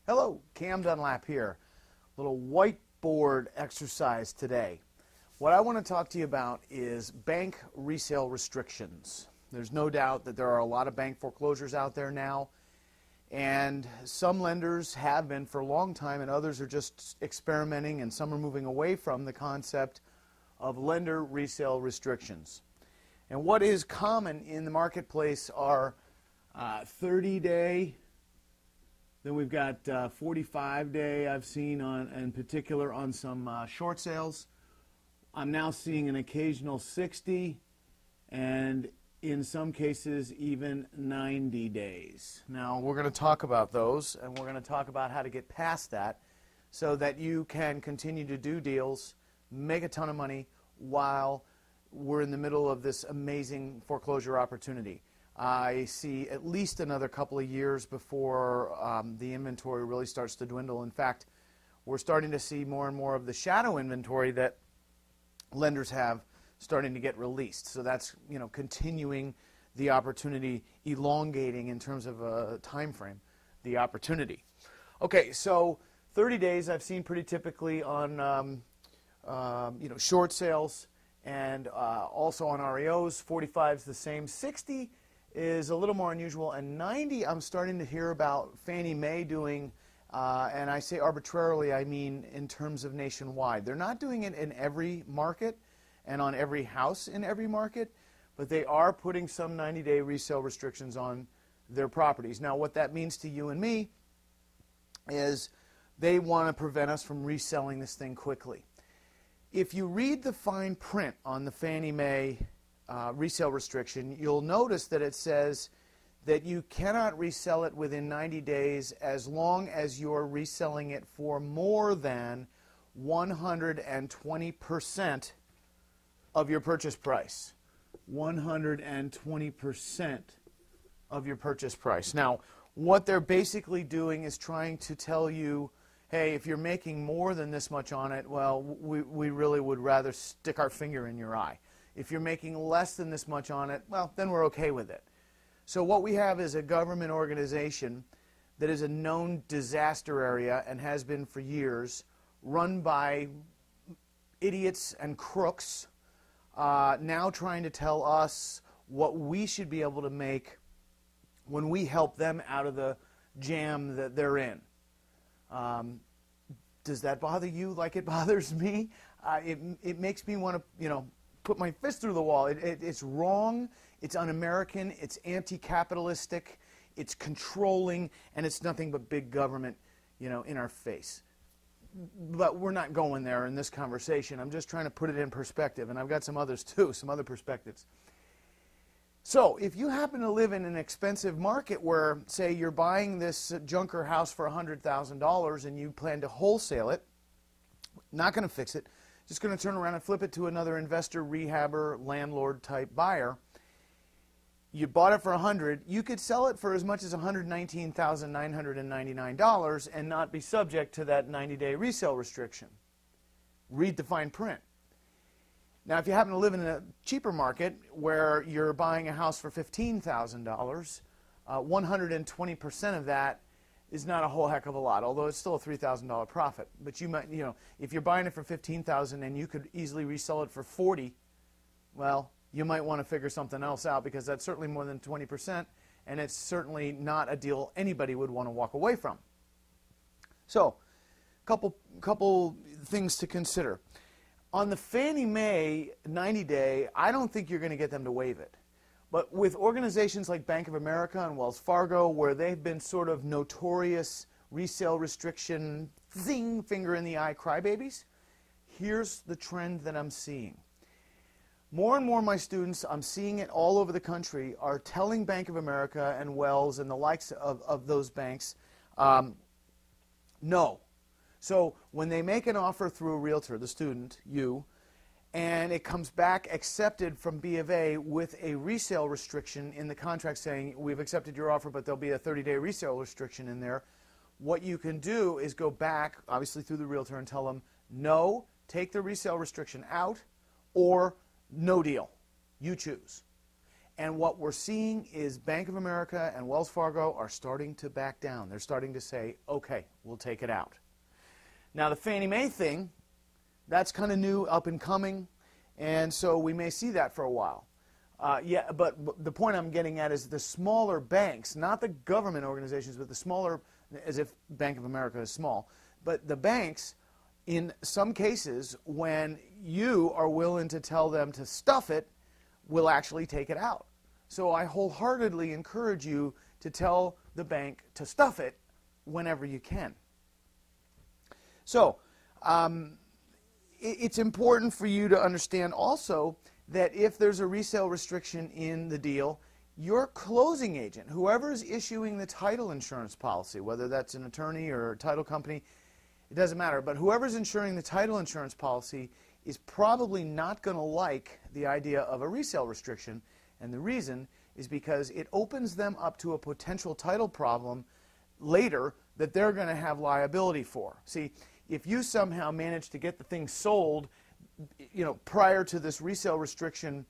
Hello, Cam Dunlap here. Little whiteboard exercise today. What I want to talk to you about is bank resale restrictions. There's no doubt that there are a lot of bank foreclosures out there now, and some lenders have been for a long time, and others are just experimenting, and some are moving away from the concept of lender resale restrictions. And what is common in the marketplace are 30-day. Then we've got 45-day I've seen in particular on some short sales. I'm now seeing an occasional 60 and in some cases even 90 days. Now we're going to talk about those, and we're going to talk about how to get past that so that you can continue to do deals, make a ton of money while we're in the middle of this amazing foreclosure opportunity. I see at least another couple of years before the inventory really starts to dwindle. In fact, we're starting to see more and more of the shadow inventory that lenders have starting to get released. So that's, continuing the opportunity, elongating in terms of a time frame, the opportunity. Okay, so 30 days I've seen pretty typically on short sales and also on REOs. 45 is the same. 60 is a little more unusual, and 90 I'm starting to hear about Fannie Mae doing, and I say arbitrarily, I mean in terms of nationwide. They're not doing it in every market and on every house in every market, but they are putting some 90-day resale restrictions on their properties. Now what that means to you and me is they want to prevent us from reselling this thing quickly. If you read the fine print on the Fannie Mae resale restriction, you'll notice that it says that you cannot resell it within 90 days as long as you're reselling it for more than 120% of your purchase price. 120% of your purchase price. Now, what they're basically doing is trying to tell you, hey, if you're making more than this much on it, well, we really would rather stick our finger in your eye. If you're making less than this much on it, well, then we're okay with it. So what we have is a government organization that is a known disaster area and has been for years, run by idiots and crooks, now trying to tell us what we should be able to make when we help them out of the jam that they're in. Does that bother you like it bothers me? It makes me want to, put my fist through the wall. It's wrong, it's un-American, it's anti-capitalistic, it's controlling, and it's nothing but big government, in our face. But we're not going there in this conversation. I'm just trying to put it in perspective, and I've got some others too, some other perspectives. So if you happen to live in an expensive market where, say, you're buying this junker house for $100,000 and you plan to wholesale it, not going to fix it, just going to turn around and flip it to another investor, rehabber, landlord type buyer. You bought it for $100,000, you could sell it for as much as $119,999 and not be subject to that 90-day resale restriction. Read the fine print. Now, if you happen to live in a cheaper market where you're buying a house for $15,000, 120% of that is not a whole heck of a lot, although it's still a $3,000 profit. But you might, if you're buying it for $15,000 and you could easily resell it for $40,000, well, you might want to figure something else out, because that's certainly more than 20%, and it's certainly not a deal anybody would want to walk away from. So, couple things to consider. On the Fannie Mae 90-day, I don't think you're going to get them to waive it. But with organizations like Bank of America and Wells Fargo, where they've been sort of notorious resale restriction, zing, finger in the eye crybabies, here's the trend that I'm seeing. More and more of my students, I'm seeing it all over the country, are telling Bank of America and Wells and the likes of those banks, no. So when they make an offer through a realtor, the student, you, and it comes back accepted from B of A with a resale restriction in the contract saying, we've accepted your offer, but there'll be a 30-day resale restriction in there, what you can do is go back, obviously through the realtor, and tell them, no, take the resale restriction out, or no deal. You choose. And what we're seeing is Bank of America and Wells Fargo are starting to back down. They're starting to say, okay, we'll take it out. Now the Fannie Mae thing, that's kind of new, up and coming, and so we may see that for a while. Yeah, but the point I'm getting at is the smaller banks, not the government organizations, but the smaller, as if Bank of America is small, but the banks, in some cases, when you are willing to tell them to stuff it, will actually take it out. So I wholeheartedly encourage you to tell the bank to stuff it whenever you can. So it's important for you to understand also that if there's a resale restriction in the deal, your closing agent, whoever is issuing the title insurance policy, whether that's an attorney or a title company, it doesn't matter, but whoever's insuring the title insurance policy is probably not going to like the idea of a resale restriction, and the reason is because it opens them up to a potential title problem later that they're going to have liability for. See, if you somehow manage to get the thing sold, prior to this resale restriction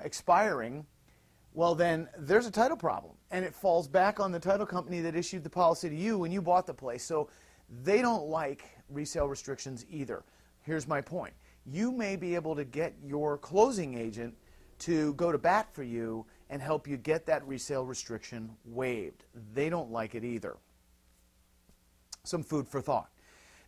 expiring, well then there's a title problem, and it falls back on the title company that issued the policy to you when you bought the place. So they don't like resale restrictions either. Here's my point. You may be able to get your closing agent to go to bat for you and help you get that resale restriction waived. They don't like it either. Some food for thought.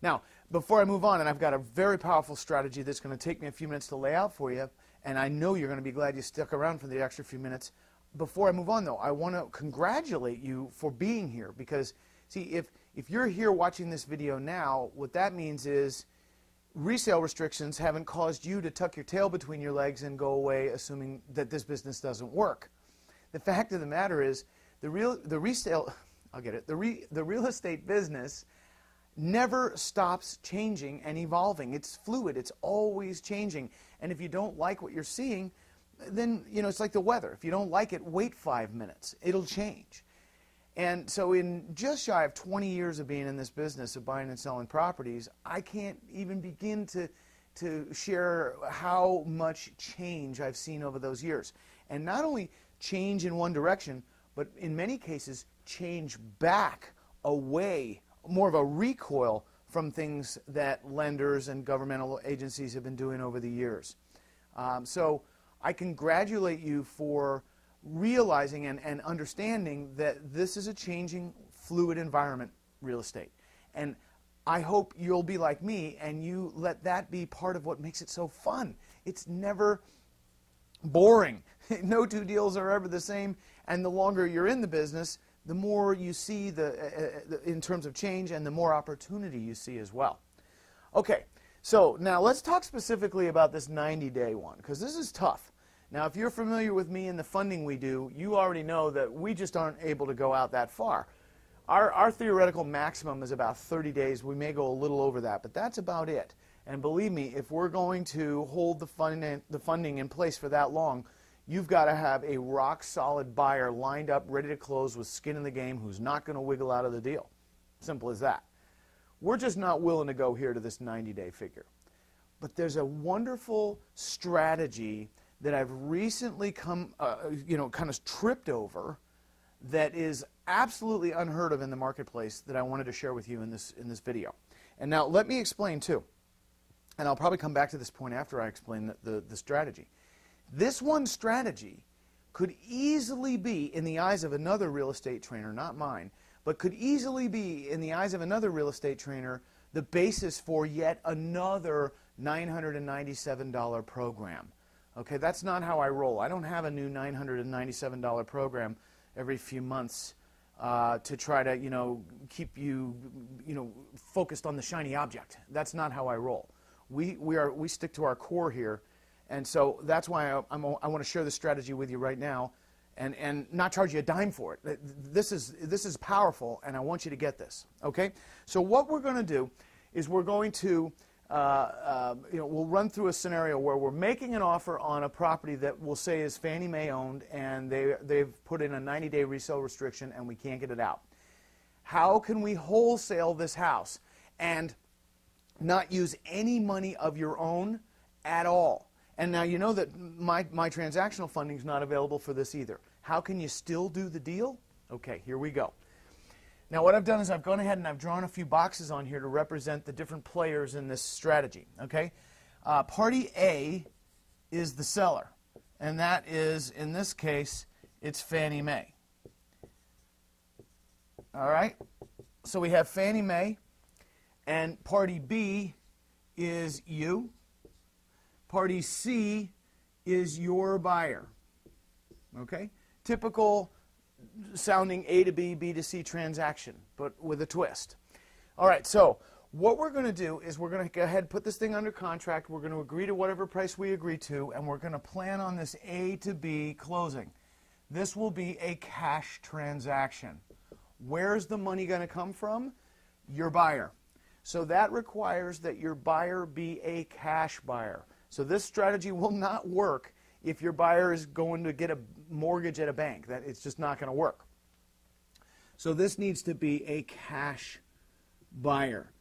Now, before I move on, and I've got a very powerful strategy that's going to take me a few minutes to lay out for you, and I know you're going to be glad you stuck around for the extra few minutes. Before I move on, though, I want to congratulate you for being here, because, see, if you're here watching this video now, what that means is resale restrictions haven't caused you to tuck your tail between your legs and go away assuming that this business doesn't work. The fact of the matter is the real estate business never stops changing and evolving. It's fluid. It's always changing. And if you don't like what you're seeing, then, it's like the weather. If you don't like it, wait 5 minutes. It'll change. And so in just shy of 20 years of being in this business of buying and selling properties, I can't even begin to share how much change I've seen over those years. And not only change in one direction, but in many cases change back away, more of a recoil from things that lenders and governmental agencies have been doing over the years. So I congratulate you for realizing and understanding that this is a changing, fluid environment, real estate. And I hope you'll be like me and you let that be part of what makes it so fun. It's never boring. No two deals are ever the same, and the longer you're in the business, the more you see in terms of change, and the more opportunity you see as well. Okay, so now let's talk specifically about this 90-day one, because this is tough. Now, if you're familiar with me and the funding we do, you already know that we just aren't able to go out that far. Our theoretical maximum is about 30 days. We may go a little over that, but that's about it. And believe me, if we're going to hold the funding in place for that long, you've got to have a rock-solid buyer lined up, ready to close with skin in the game, who's not going to wiggle out of the deal. Simple as that. We're just not willing to go here to this 90-day figure. But there's a wonderful strategy that I've recently kind of tripped over that is absolutely unheard of in the marketplace that I wanted to share with you in this video. And now let me explain too. And I'll probably come back to this point after I explain the strategy. This one strategy could easily be, in the eyes of another real estate trainer, not mine, but could easily be, in the eyes of another real estate trainer, the basis for yet another $997 program. Okay, that's not how I roll. I don't have a new $997 program every few months to try to, keep you, focused on the shiny object. That's not how I roll. We stick to our core here, and so that's why I want to share this strategy with you right now, and not charge you a dime for it. This is powerful, and I want you to get this. Okay, so what we're going to do is we're going to we'll run through a scenario where we're making an offer on a property that we'll say is Fannie Mae owned, and they've put in a 90-day resale restriction, and we can't get it out. How can we wholesale this house and not use any money of your own at all, And now you know that my transactional funding is not available for this either. How can you still do the deal? Okay, here we go. Now what I've done is I've gone ahead and I've drawn a few boxes on here to represent the different players in this strategy. Okay, party A is the seller, and that is, in this case, it's Fannie Mae. All right, so we have Fannie Mae, and party B is you. Party C is your buyer. Okay, typical sounding A to B, B to C transaction, but with a twist. All right, so what we're going to do is we're going to go ahead and put this thing under contract. We're going to agree to whatever price we agree to, and we're going to plan on this A to B closing. This will be a cash transaction. Where's the money going to come from? Your buyer. So that requires that your buyer be a cash buyer. So this strategy will not work if your buyer is going to get a mortgage at a bank. It's just not going to work. So this needs to be a cash buyer.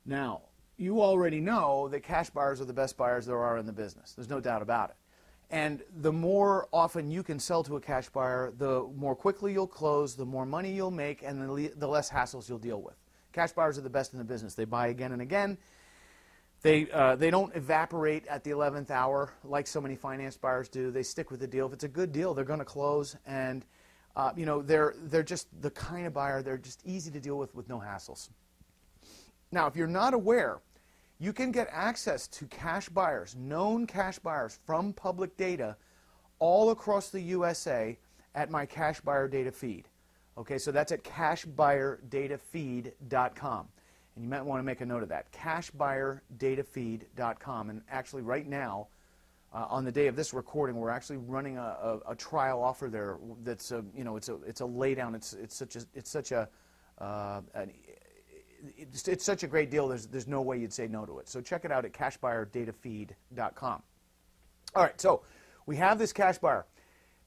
Now, you already know that cash buyers are the best buyers there are in the business. There's no doubt about it. And the more often you can sell to a cash buyer, the more quickly you'll close, the more money you'll make, and the less hassles you'll deal with. Cash buyers are the best in the business. They buy again and again. They don't evaporate at the 11th hour like so many finance buyers do. They stick with the deal. If it's a good deal, they're going to close. And you know, they're just the kind of buyer, they're just easy to deal with no hassles. Now, if you're not aware, you can get access to cash buyers, known cash buyers from public data all across the USA at my cash buyer data feed. Okay, so that's at cashbuyerdatafeed.com. And you might want to make a note of that, cashbuyerdatafeed.com. And actually right now, on the day of this recording, we're actually running a trial offer there that's you know, it's a laydown. It's such a great deal. There's no way you'd say no to it. So check it out at cashbuyerdatafeed.com. All right, so we have this cash buyer.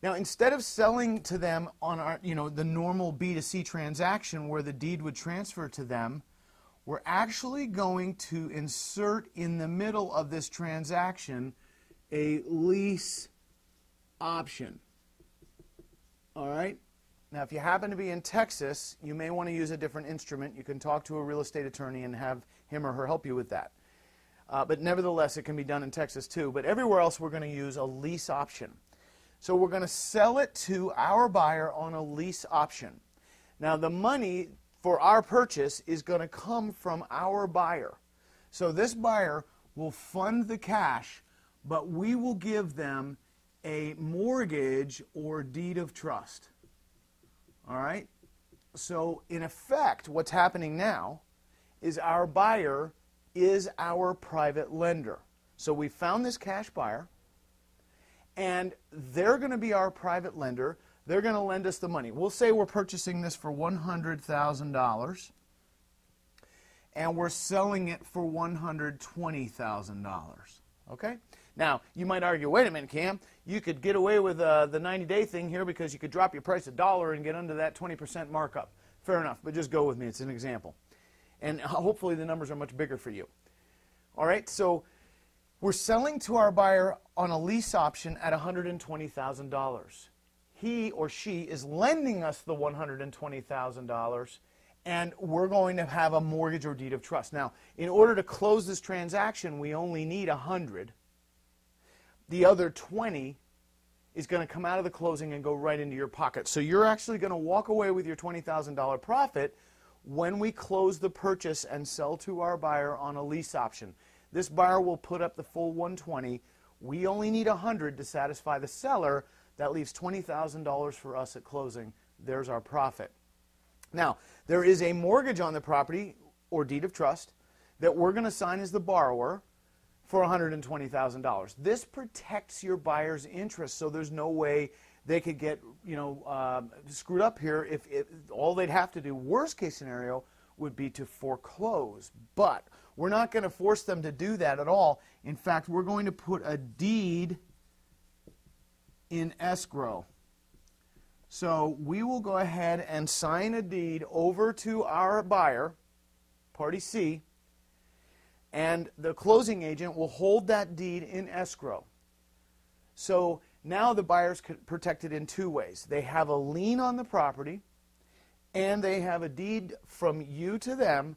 Now, instead of selling to them on our, the normal B2C transaction where the deed would transfer to them, we're actually going to insert in the middle of this transaction a lease option. All right? Now, if you happen to be in Texas, you may want to use a different instrument. You can talk to a real estate attorney and have him or her help you with that. But nevertheless, it can be done in Texas too. But everywhere else, we're going to use a lease option. So we're going to sell it to our buyer on a lease option. Now, the money for our purchase is going to come from our buyer. So this buyer will fund the cash, but we will give them a mortgage or deed of trust. All right? So in effect, what's happening now is our buyer is our private lender. So we found this cash buyer, and they're going to be our private lender. They're going to lend us the money. We'll say we're purchasing this for $100,000, and we're selling it for $120,000. Okay? Now, you might argue, wait a minute, Cam, you could get away with the 90-day thing here because you could drop your price $1 and get under that 20% markup. Fair enough, but just go with me. It's an example. And hopefully the numbers are much bigger for you. All right, so we're selling to our buyer on a lease option at $120,000. He or she is lending us the $120,000, and we're going to have a mortgage or deed of trust. Now, in order to close this transaction, we only need $100. The other $20 is going to come out of the closing and go right into your pocket. So you're actually going to walk away with your $20,000 profit when we close the purchase and sell to our buyer on a lease option. This buyer will put up the full $120. We only need $100 to satisfy the seller. That leaves $20,000 for us at closing. There's our profit. Now, there is a mortgage on the property or deed of trust that we're going to sign as the borrower for $120,000. This protects your buyer's interest, so there's no way they could get screwed up here if all they'd have to do, worst case scenario, would be to foreclose. But we're not going to force them to do that at all. In fact, we're going to put a deed in escrow. So we will go ahead and sign a deed over to our buyer, party C, and the closing agent will hold that deed in escrow. So now the buyer's protected in two ways. They have a lien on the property, and they have a deed from you to them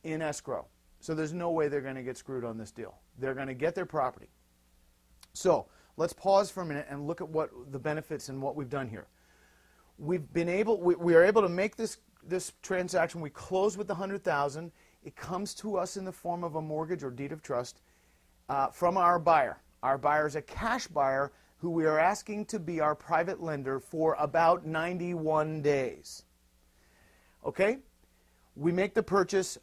in escrow. So there's no way they're going to get screwed on this deal. They're going to get their property. So let's pause for a minute and look at what the benefits and what we've done here. We are able to make this transaction. We close with the $100,000. It comes to us in the form of a mortgage or deed of trust from our buyer. Our buyer is a cash buyer who we are asking to be our private lender for about 91 days. Okay? We make the purchase.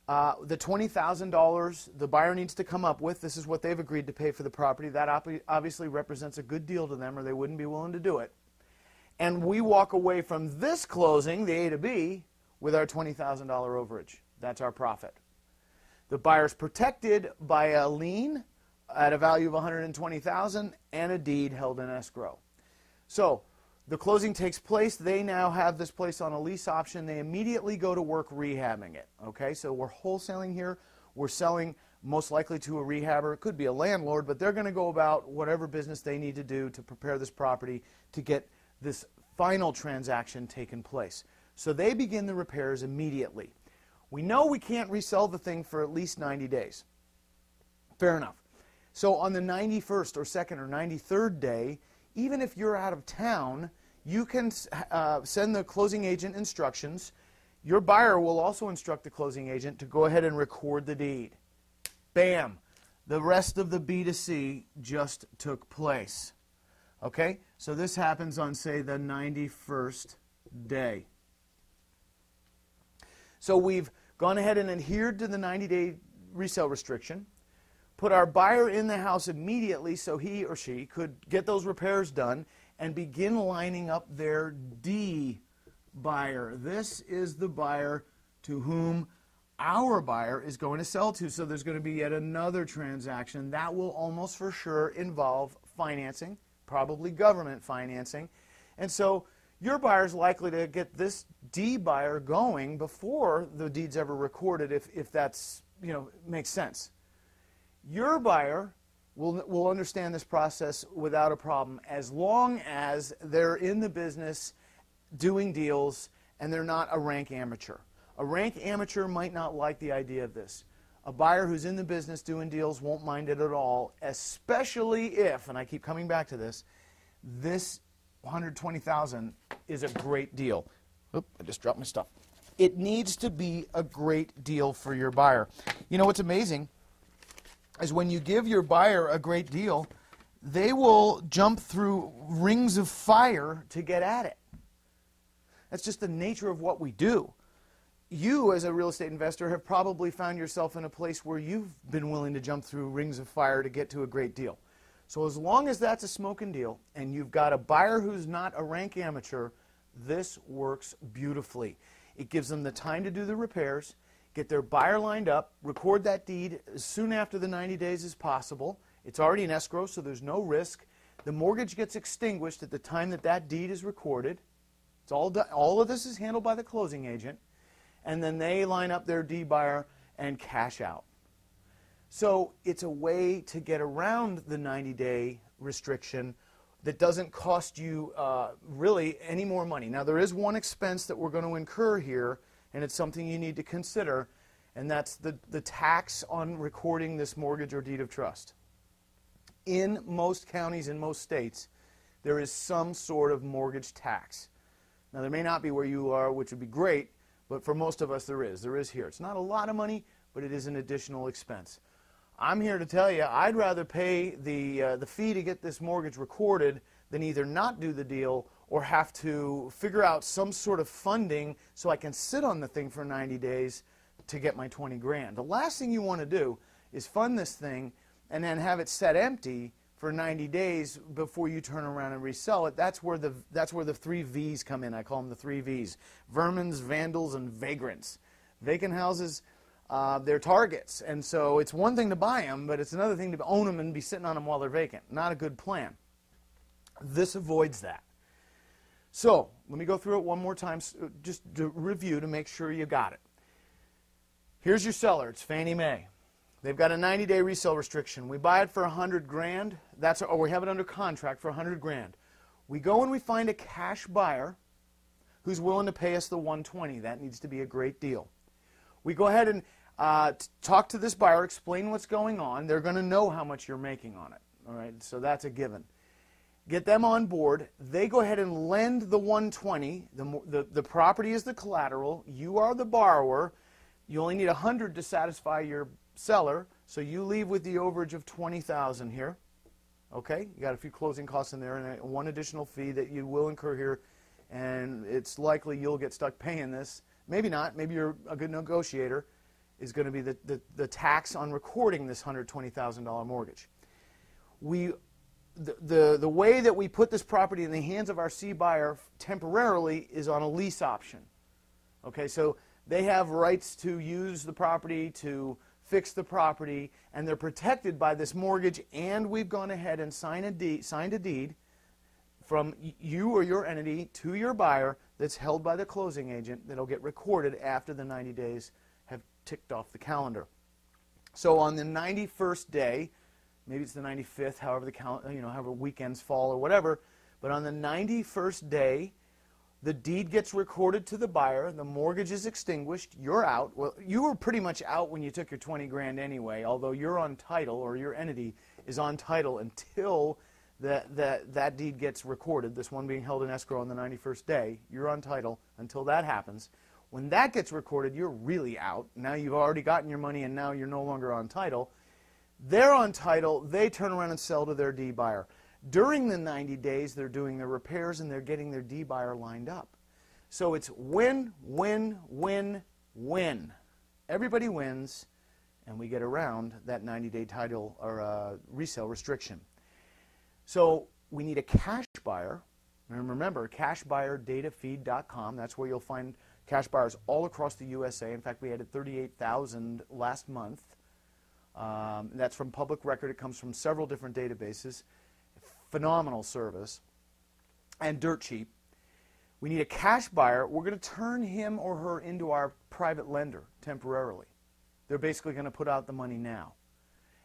The $20,000 the buyer needs to come up with, this is what they've agreed to pay for the property. That obviously represents a good deal to them, or they wouldn't be willing to do it. And we walk away from this closing, the A to B, with our $20,000 overage. That's our profit. The buyer's protected by a lien at a value of $120,000 and a deed held in escrow. So the closing takes place. They now have this place on a lease option. They immediately go to work rehabbing it. Okay, so we're wholesaling here. We're selling most likely to a rehabber. It could be a landlord, but they're going to go about whatever business they need to do to prepare this property to get this final transaction taken place. So they begin the repairs immediately. We know we can't resell the thing for at least 90 days. Fair enough. So on the 91st or 2nd or 93rd day, even if you're out of town, you can send the closing agent instructions. Your buyer will also instruct the closing agent to go ahead and record the deed. Bam! The rest of the B2C just took place. Okay? So this happens on, say, the 91st day. So we've gone ahead and adhered to the 90-day resale restriction, put our buyer in the house immediately so he or she could get those repairs done and begin lining up their D buyer. This is the buyer to whom our buyer is going to sell to. So there's going to be yet another transaction that will almost for sure involve financing, probably government financing. And so your buyer is likely to get this D buyer going before the deed's ever recorded, if that's, makes sense. Your buyer will understand this process without a problem as long as they're in the business doing deals and they're not a rank amateur. A rank amateur might not like the idea of this. A buyer who's in the business doing deals won't mind it at all, especially if, and I keep coming back to this, this $120,000 is a great deal. Oop, I just dropped my stuff. It needs to be a great deal for your buyer. You know what's amazing is when you give your buyer a great deal, they will jump through rings of fire to get at it. That's just the nature of what we do. You, as a real estate investor, have probably found yourself in a place where you've been willing to jump through rings of fire to get to a great deal. So as long as that's a smoking deal and you've got a buyer who's not a rank amateur, this works beautifully. It gives them the time to do the repairs, get their buyer lined up, record that deed as soon after the 90 days as possible. It's already in escrow, so there's no risk. The mortgage gets extinguished at the time that that deed is recorded. It's all done. All of this is handled by the closing agent. And then they line up their D buyer and cash out. So it's a way to get around the 90-day restriction that doesn't cost you really any more money. Now, there is one expense that we're going to incur here, and it's something you need to consider, and that's the tax on recording this mortgage or deed of trust. In most counties, in most states, there is some sort of mortgage tax. Now, there may not be where you are, which would be great, but for most of us there is. There is here. It's not a lot of money, but it is an additional expense. I'm here to tell you I'd rather pay the fee to get this mortgage recorded than either not do the deal or have to figure out some sort of funding so I can sit on the thing for 90 days to get my 20 grand. The last thing you want to do is fund this thing and then have it set empty for 90 days before you turn around and resell it. That's where the 3 V's come in. I call them the 3 V's. Vermins, vandals, and vagrants. Vacant houses, they're targets. And so it's one thing to buy them, but it's another thing to own them and be sitting on them while they're vacant. Not a good plan. This avoids that. So let me go through it one more time, just to review to make sure you got it. Here's your seller. It's Fannie Mae. They've got a 90-day resale restriction. We buy it for 100 grand. Or we have it under contract for 100 grand. We go and we find a cash buyer who's willing to pay us the 120. That needs to be a great deal. We go ahead and talk to this buyer, explain what's going on. They're going to know how much you're making on it. All right, so that's a given. Get them on board. They go ahead and lend the 120. The property is the collateral. You are the borrower. You only need 100 to satisfy your seller, so you leave with the overage of $20,000 here. Okay, you got a few closing costs in there and one additional fee that you will incur here, and it's likely you'll get stuck paying this. Maybe not. Maybe you're a good negotiator. Is going to be the tax on recording this $120,000 mortgage. The way that we put this property in the hands of our C buyer temporarily is on a lease option. Okay, so they have rights to use the property, to fix the property, and they're protected by this mortgage, and we've gone ahead and signed a deed from you or your entity to your buyer that's held by the closing agent that'll get recorded after the 90 days have ticked off the calendar. So on the 91st day, maybe it's the 95th, however however weekends fall or whatever, but on the 91st day, the deed gets recorded to the buyer, the mortgage is extinguished, you're out. Well, you were pretty much out when you took your 20 grand anyway, although you're on title, or your entity is on title until that deed gets recorded, this one being held in escrow on the 91st day. You're on title until that happens. When that gets recorded, you're really out. Now you've already gotten your money and now you're no longer on title. They're on title, they turn around and sell to their D buyer. During the 90 days, they're doing their repairs and they're getting their D buyer lined up. So it's win, win, win, win. Everybody wins, and we get around that 90-day title or resale restriction. So we need a cash buyer. And remember, cashbuyerdatafeed.com. That's where you'll find cash buyers all across the USA. In fact, we added 38,000 last month. That's from public record. It comes from several different databases. Phenomenal service and dirt cheap. We need a cash buyer. We're going to turn him or her into our private lender temporarily. They're basically going to put out the money now.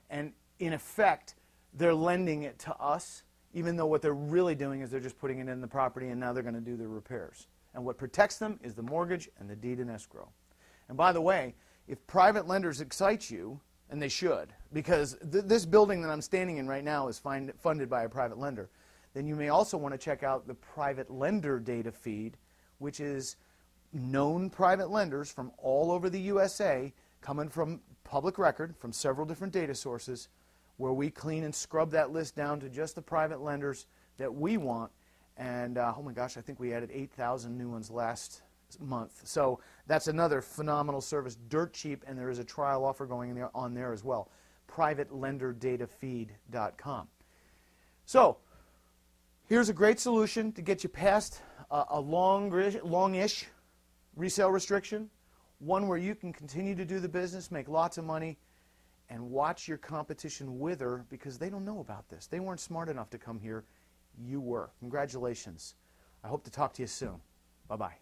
And in effect, they're lending it to us, even though what they're really doing is they're just putting it in the property and now they're going to do their repairs. And what protects them is the mortgage and the deed in escrow. And by the way, if private lenders excite you, and they should, because this building that I'm standing in right now is funded by a private lender, then you may also want to check out the private lender data feed, which is known private lenders from all over the USA, coming from public record, from several different data sources, where we clean and scrub that list down to just the private lenders that we want. And oh my gosh, I think we added 8,000 new ones last month. So that's another phenomenal service, dirt cheap, and there is a trial offer going on there as well. PrivateLenderDataFeed.com. So here's a great solution to get you past a longish resale restriction, one where you can continue to do the business, make lots of money, and watch your competition wither because they don't know about this. They weren't smart enough to come here. You were. Congratulations. I hope to talk to you soon. Bye-bye.